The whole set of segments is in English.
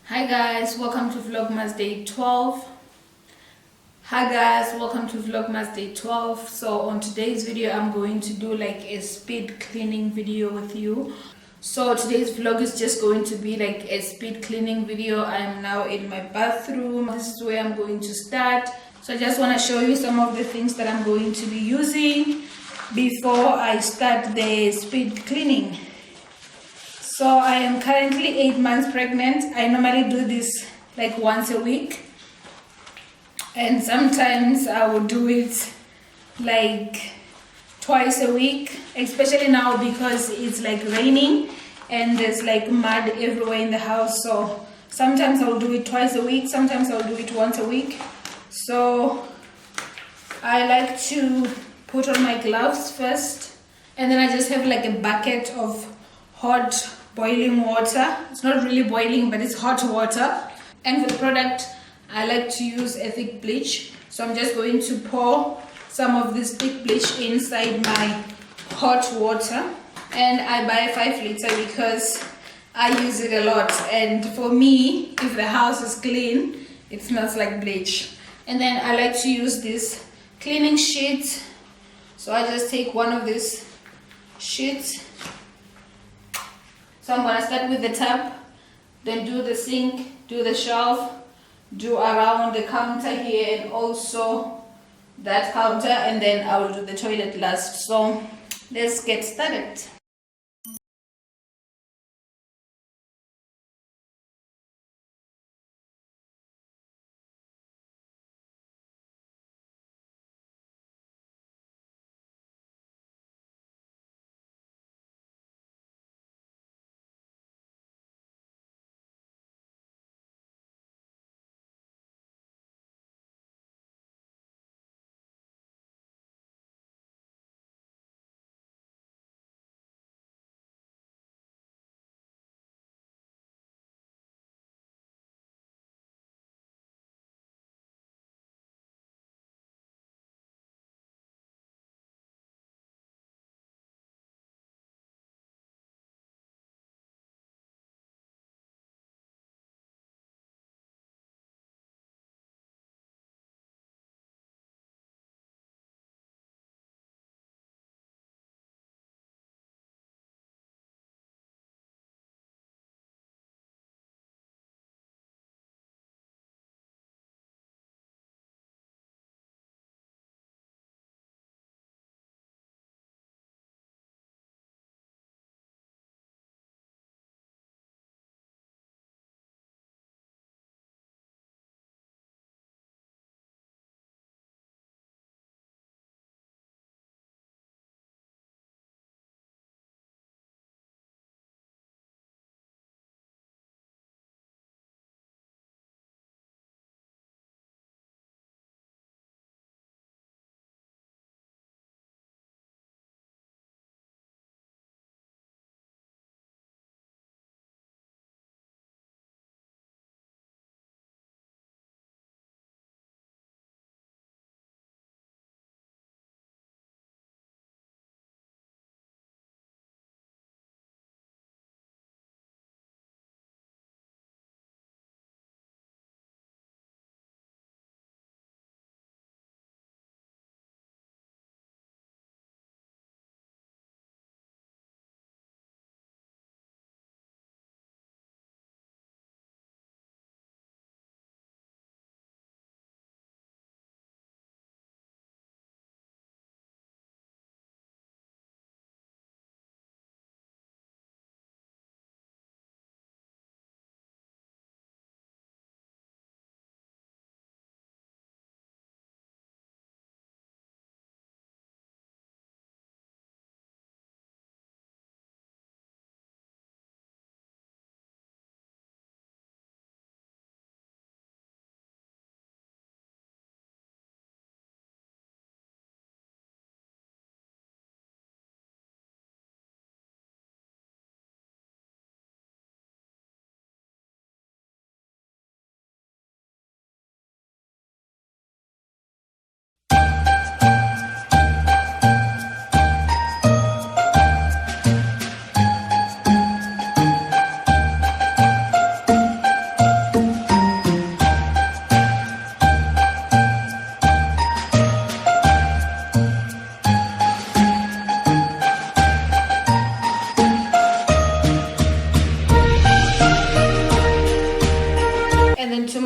Hi guys, welcome to Vlogmas Day 12. Hi guys, welcome to Vlogmas Day 12. So on today's video, I'm going to do like a speed cleaning video with you. So today's vlog is just going to be like a speed cleaning video. I'm now in my bathroom. This is where I'm going to start. So I just want to show you some of the things that I'm going to be using before I start the speed cleaning. So I am currently 8 months pregnant. I normally do this like once a week, and sometimes I will do it like twice a week, especially now because it's like raining and there's like mud everywhere in the house. So sometimes I'll do it twice a week, sometimes I'll do it once a week. So I like to put on my gloves first, and then I just have like a bucket of hot boiling water. It's not really boiling, but it's hot water. And for the product, I like to use a thick bleach. So I'm just going to pour some of this thick bleach inside my hot water. And I buy 5 liter because I use it a lot. And for me, if the house is clean, it smells like bleach. And then I like to use this cleaning sheet. So I just take one of these sheets. So I'm going to start with the tub, then do the sink, do the shelf, do around the counter here and also that counter, and then I will do the toilet last. So let's get started.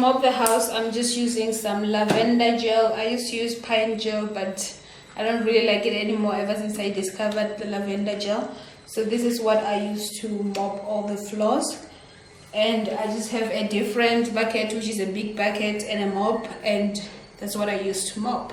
mop the house, I'm just using some lavender gel. I used to use pine gel, but I don't really like it anymore ever since I discovered the lavender gel. So this is what I use to mop all the floors. And I just have a different bucket, which is a big bucket, and a mop, and that's what I use to mop.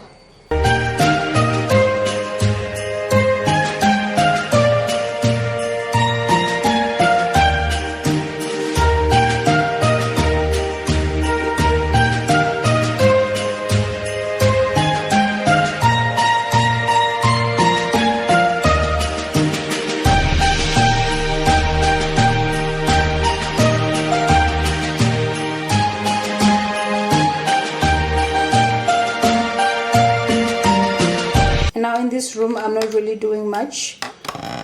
This room, I'm not really doing much.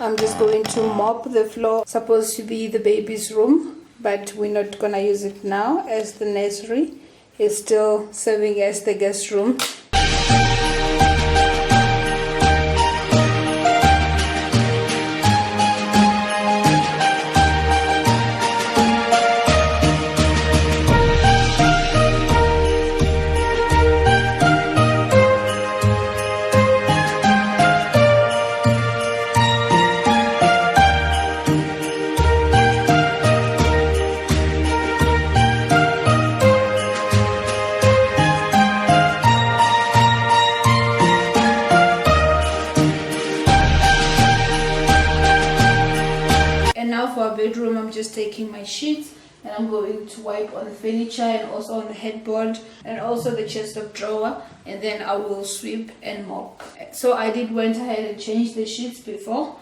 I'm just going to mop the floor. It's supposed to be the baby's room, but we're not gonna use it now, as the nursery is still serving as the guest room. Bedroom, I'm just taking my sheets and I'm going to wipe on the furniture and also on the headboard and also the chest of drawer, and then I will sweep and mop. So I went ahead and changed the sheets before.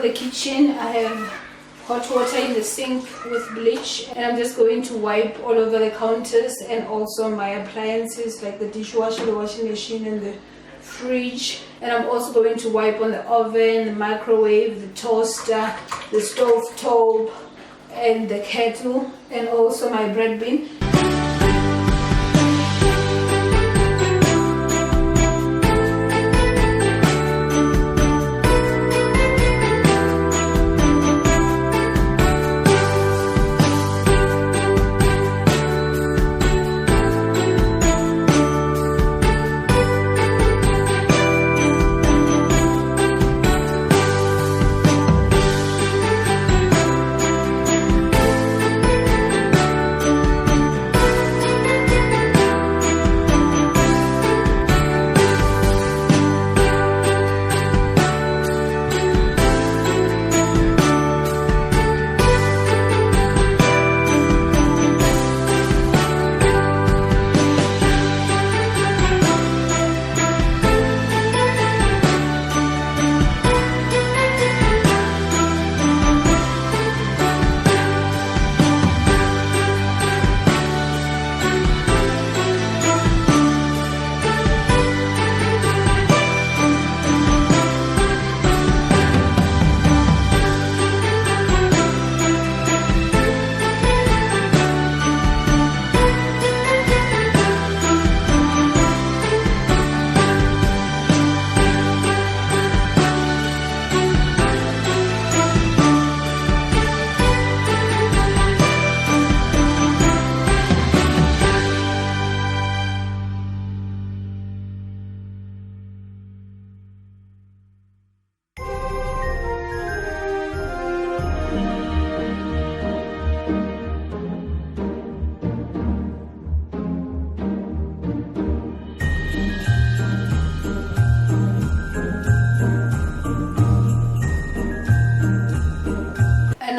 The kitchen, I have hot water in the sink with bleach, and I'm just going to wipe all over the counters and also my appliances like the dishwasher, the washing machine and the fridge. And I'm also going to wipe on the oven, the microwave, the toaster, the stove top and the kettle, and also my bread bin.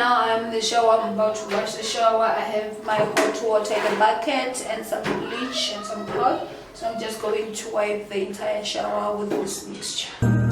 now I'm in the shower. I'm about to wash the shower. I have my hot water in a bucket and some bleach and some cloth. So I'm just going to wipe the entire shower with this mixture.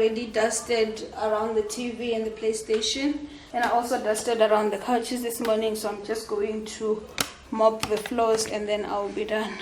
already dusted around the TV and the PlayStation, and I also dusted around the couches this morning, so I'm just going to mop the floors and then I'll be done.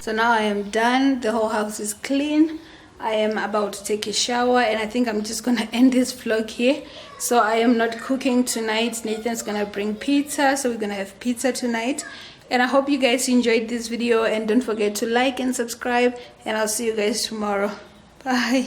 So now I am done, the whole house is clean. I am about to take a shower and I think I'm just gonna end this vlog here. So I am not cooking tonight. Nathan's gonna bring pizza, so we're gonna have pizza tonight. And I hope you guys enjoyed this video, and don't forget to like and subscribe, and I'll see you guys tomorrow. Bye.